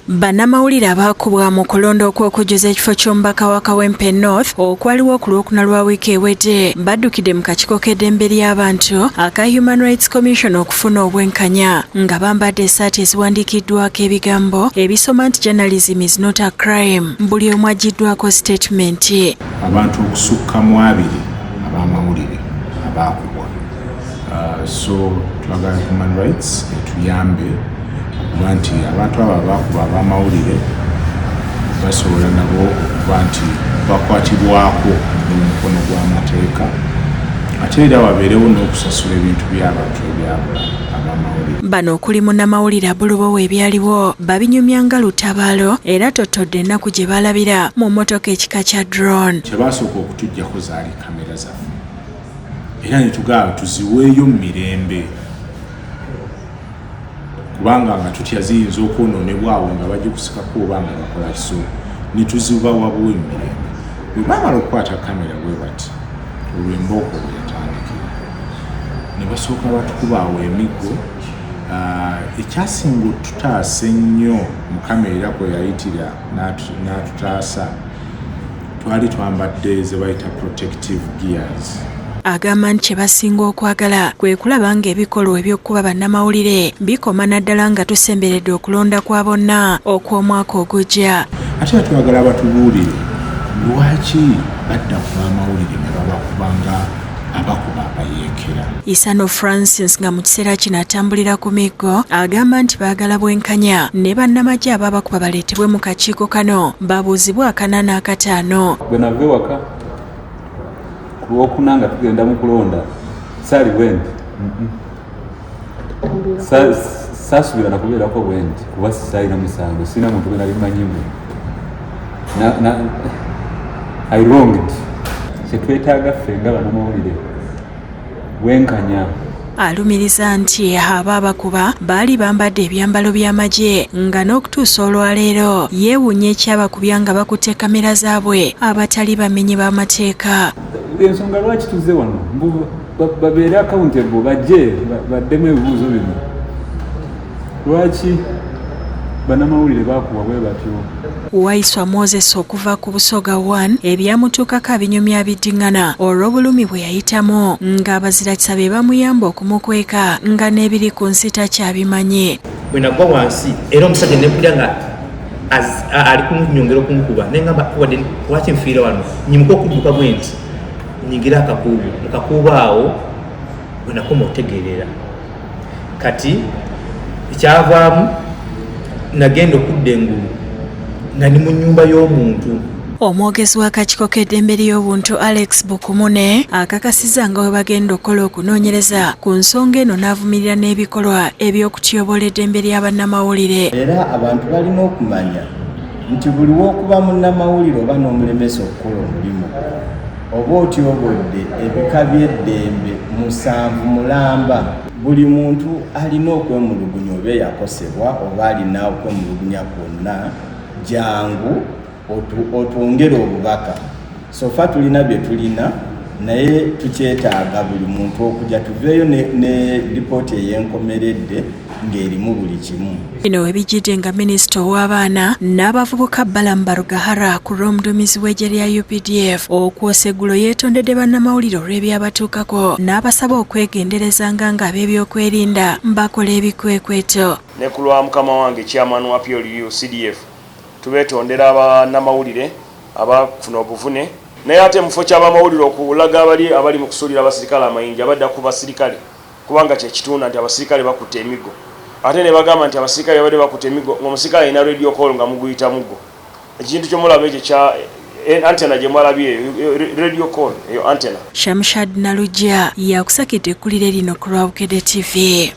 Bannamawulire abaakubwa mu kulonda okw'okujjuza ekifo ky'omubaka wa Kawempe North okwaliwo ku Lwokuna lwa wiiki ewedde baddukidde mu kakiiko k'eddembe ly'abantu aka Human Rights Commission okufuna obwenkanya nga bambadde essaati eziwandiikiddwako ebigambo ebisoma nti journalism is not a crime. Buli omu aggiddwako statement. Abantu okusukka mu abiri ab'amawulire abaakubwa. So twagala Human Rights etuyambe nti abantu abo abakuba ab'amawulire basobola nabo okuba nti bakwatibwako mu mukono gw'amateeka ate era wabeerewo n'okusasula ebintu by'abantu ebyabula ab'amawulire. Bano okuli munnamawulire Abulubowa ebyaliwo babinyumya nga lutabaalo era tottodde ennaku gye balabira mu mmotoka ekika kya drone. Kye baasooka okutuggyako zaali kamera zaffe era ne tugamba tuziweeyo mu mirembe kubanga nga tutya ziyinza okwonoonebwawo nga bagikusikako oba nga bakola kiso ne tuziba wabwe emirembe. Bwe baamala okukwata kamera bwe bati olwo embooko bwe yatandikira ne basooka batukubaawo emiggo. Ekyasinga otutaasa ennyo mu kamera era kwe yayitira n'atutaasa twali twambadde ze bayita protective gears. Agamba nti kye basinga okwagala kwe kulaba ng'ebikolwa eby'okuba bannamawulire bikoma naddala nga tusemberedde okulonda kwa bonna okw'omwaka ogujja. Ate twagala batubuulire lwaki badda ku b'amawulire ne babakubanga abakuba abayeekera. Isano Francis nga mu kiseera kino atambulira ku miggo agamba nti baagala bwenkanya ne bannamagye ababakuba baleetebwe mu kakiiko kano babuuzibwe 4 n'akaano. Bwe nava ewaka Lwokuna nga tugenda mu kulonda saali bwendi saasubira nakubeerako bwendi kuba saalina musango sirina muntu gwe nali mmanyimu. I wronged. Kyetwetaaga ffe nga bannamawulire bwenkanya. Alumiriza nti abo abakuba baali bambadde ebyambalo by'amagye nga n'okutuusa olwaleero yeewuunya ekyabakubya nga bakutte kamera zaabwe abatali bamenyi b'amateeka. Ensonga lwaki tuzze wano babeere accountable bajje baddemu ebibuuzo bino lwaki bannamawulire baakubwa bwe batyo. Waiswa Moses okuva ku Busoga 1 ebyamutuukako abinyumya biddiŋŋana olw'obulumi bwe yayitamu ng'abazirakisa be bamuyamba okumukweka nga n'ebiri ku nsi takyabimanye. Bwe nagwa wansi era omusajja ne mpulira nga ali kumunyongera okumukuba naye ngamba wadde lwaki nfiira wano nyimuka okudduka bwe nti nyingira akakuubo mu kakuubo awo bwe nakoma otegeerera kati ekyavaamu nagenda okudda engulu nga ni mu nnyumba y'omuntu. Omwogezi w'akakiiko k'eddembe ly'obuntu Alex Bukumune akakasizza nga bwe bagenda okukola okunoonyereza ku nsonga eno n'avumirira n'ebikolwa eby'okutyobola eddembe ly'abannamawulire. Era abantu balina okumanya nti buli w'okuba munnamawulire oba n'omulemesa okukola omulimu oba otyobodde ebika by'eddembe 7 mulamba buli muntu alina okwemulugunya oba yakosebwa oba alina okwemulugunya kwonna jangu otwongere obubaka. Sofa tulina bye tulina naye tukyetaaga buli muntu okujja tuveeyo ne lipooti ey'enkomeredde ng'erimu buli kimu. Bino ebijjidde nga minisita ow'abaana n'abavubuka Balaam Barugahara ku lw'omuduumizi w'eggye lya UPDF okwosa eggulo yeetondedde bannamawulire olw'ebyabatuukako n'abasaba okwegenderezanga ng'ab'ebyokwerinda bakola ebikwekweto. Ne ku lwa mukama wange chairman wa PLU CDF tubeetondera abannamawulire abafuna obuvune naye ate mufo ky'abamawulire okulaga abali mu kusuulira abasirikale amayinja badda ku basirikale kubanga kyekitunda nti abasirikale bakutte emiggo ate ne bagamba nti abasirikale badde bakutte emiggo ng'omusirikale alina radio call nga muguyita muggo. Ekintu ky'omulaba ekyo kya antena gye mwalabye radio call eyo antena. Shamshad Nalujja yakusakidde ekkulire lino ku Lwabukedde TV.